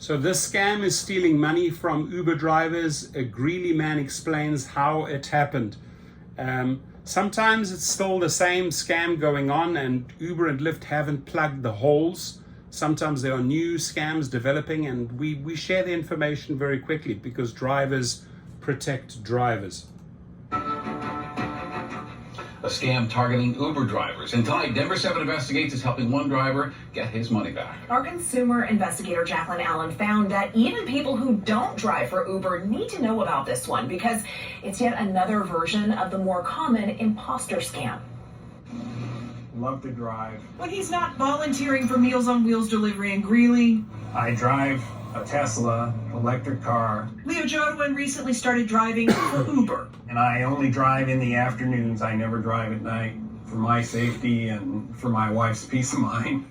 So this scam is stealing money from Uber drivers. A Greeley man explains how it happened. Sometimes it's still the same scam going on and Uber and Lyft haven't plugged the holes. Sometimes there are new scams developing, and we share the information very quickly because drivers protect drivers. A scam targeting Uber drivers. And tonight, Denver 7 Investigates is helping one driver get his money back. Our consumer investigator, Jacqueline Allen, found that even people who don't drive for Uber need to know about this one because it's yet another version of the more common imposter scam. Love to drive. When he's not volunteering for Meals on Wheels delivery in Greeley. I drive a Tesla electric car. Leo Jodwin recently started driving for Uber. And I only drive in the afternoons. I never drive at night for my safety and for my wife's peace of mind.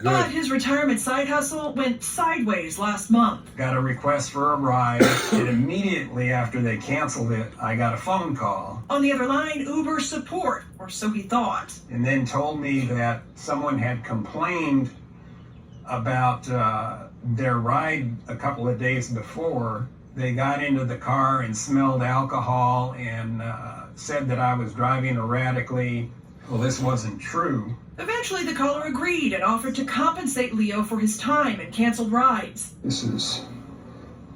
But his retirement side hustle went sideways last month. Got a request for a ride, and immediately after they canceled it, I got a phone call. On the other line, Uber support, or so he thought. And then told me that someone had complained about their ride a couple of days before. They got into the car and smelled alcohol and said that I was driving erratically. Well, this wasn't true. Eventually, the caller agreed and offered to compensate Leo for his time and canceled rides. This is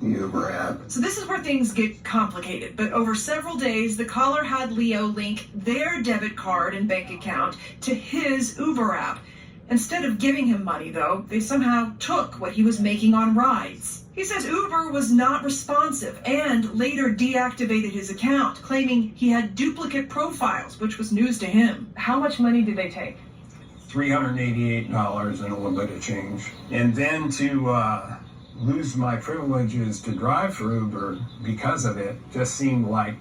the Uber app. So this is where things get complicated. But over several days, the caller had Leo link their debit card and bank account to his Uber app. Instead of giving him money, though, they somehow took what he was making on rides. He says Uber was not responsive and later deactivated his account, claiming he had duplicate profiles, which was news to him. How much money did they take? $388 and a little bit of change. And then to lose my privileges to drive for Uber because of it just seemed like...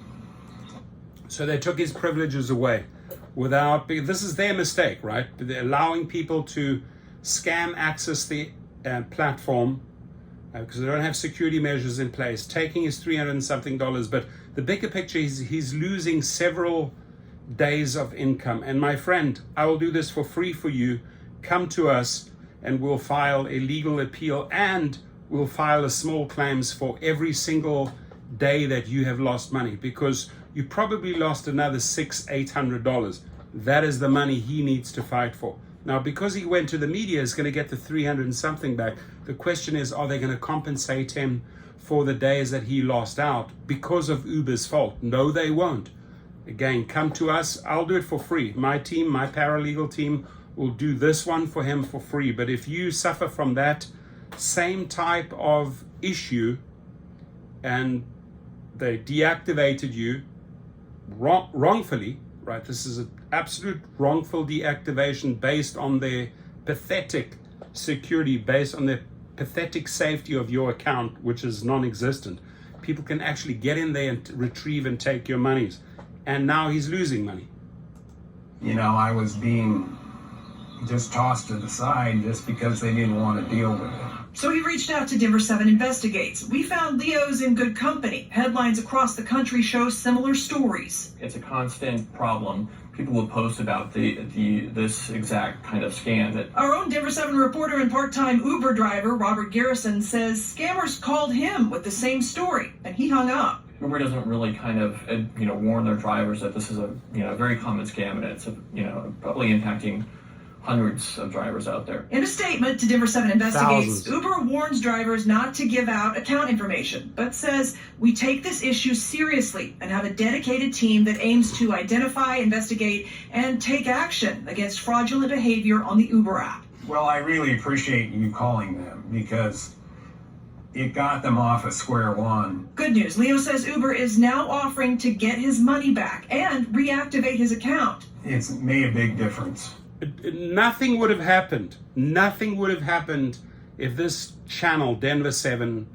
So they took his privileges away without, this is their mistake, right? They're allowing people to scam access the platform because they don't have security measures in place, taking his $300 and something. But the bigger picture is he's losing several days of income. And my friend, I will do this for free for you. Come to us and we'll file a legal appeal, and we'll file a small claims for every single day that you have lost money, because you probably lost another $600-800. That is the money he needs to fight for. Now, because he went to the media, he's going to get the 300 and something back. The question is, are they going to compensate him for the days that he lost out because of Uber's fault? No, they won't. Again, come to us. I'll do it for free. My team, my paralegal team, will do this one for him for free. But if you suffer from that same type of issue and they deactivated you wrongfully, right? This is an absolute wrongful deactivation based on their pathetic security, based on the pathetic safety of your account, which is non-existent. People can actually get in there and retrieve and take your monies. And now he's losing money. You know, I was being just tossed to the side just because they didn't want to deal with it. So he reached out to Denver 7 Investigates. We found Leo's in good company. Headlines across the country show similar stories. It's a constant problem. People will post about this exact kind of scam. That Our own Denver 7 reporter and part-time Uber driver, Robert Garrison, says scammers called him with the same story, and he hung up. Uber doesn't really kind of warn their drivers that this is a very common scam, and it's probably impacting hundreds of drivers out there. In a statement to Denver 7 Investigates, Thousands. Uber warns drivers not to give out account information, but says, we take this issue seriously and have a dedicated team that aims to identify, investigate, and take action against fraudulent behavior on the Uber app. Well, I really appreciate you calling them because it got them off of square one. Good news, Leo says Uber is now offering to get his money back and reactivate his account. It's made a big difference. Nothing would have happened. Nothing would have happened if this channel, Denver 7,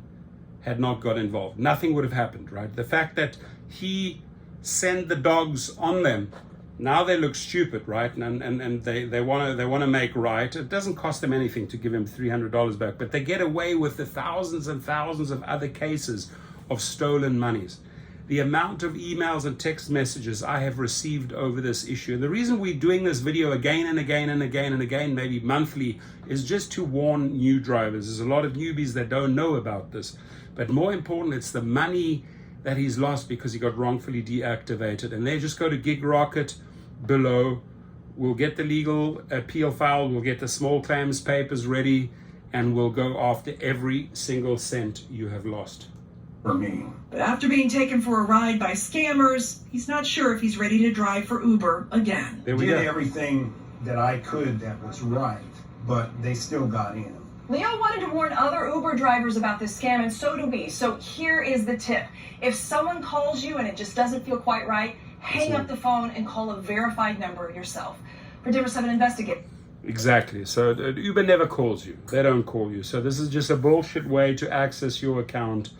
had not got involved. Nothing would have happened, right? The fact that he sent the dogs on them, now they look stupid, right? And they want to make right. It doesn't cost them anything to give him $300 back, but they get away with the thousands and thousands of other cases of stolen monies. the amount of emails and text messages I have received over this issue. And the reason we're doing this video again and again and again and again, maybe monthly, is just to warn new drivers. There's a lot of newbies that don't know about this. But more important, it's the money that he's lost because he got wrongfully deactivated. And they just go to GigRocket below. We'll get the legal appeal filed, we'll get the small claims papers ready, and we'll go after every single cent you have lost. For me. But after being taken for a ride by scammers, he's not sure if he's ready to drive for Uber again. There we Did go. everything that I could that was right, but they still got in. Leo wanted to warn other Uber drivers about this scam, and so do we. So here is the tip. If someone calls you and it just doesn't feel quite right, hang up the phone and call a verified number yourself. For Denver 7 Investigate. Exactly. So Uber never calls you. They don't call you. So this is just a bullshit way to access your account.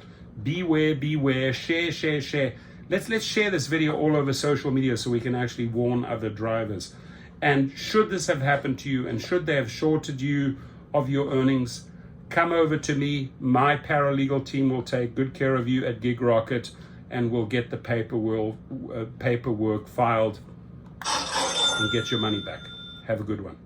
Beware, beware, share, share, share. Let's share this video all over social media so we can actually warn other drivers. And should this have happened to you and should they have shorted you of your earnings, come over to me. My paralegal team will take good care of you at GigRocket and we'll get the paperwork filed and get your money back. Have a good one.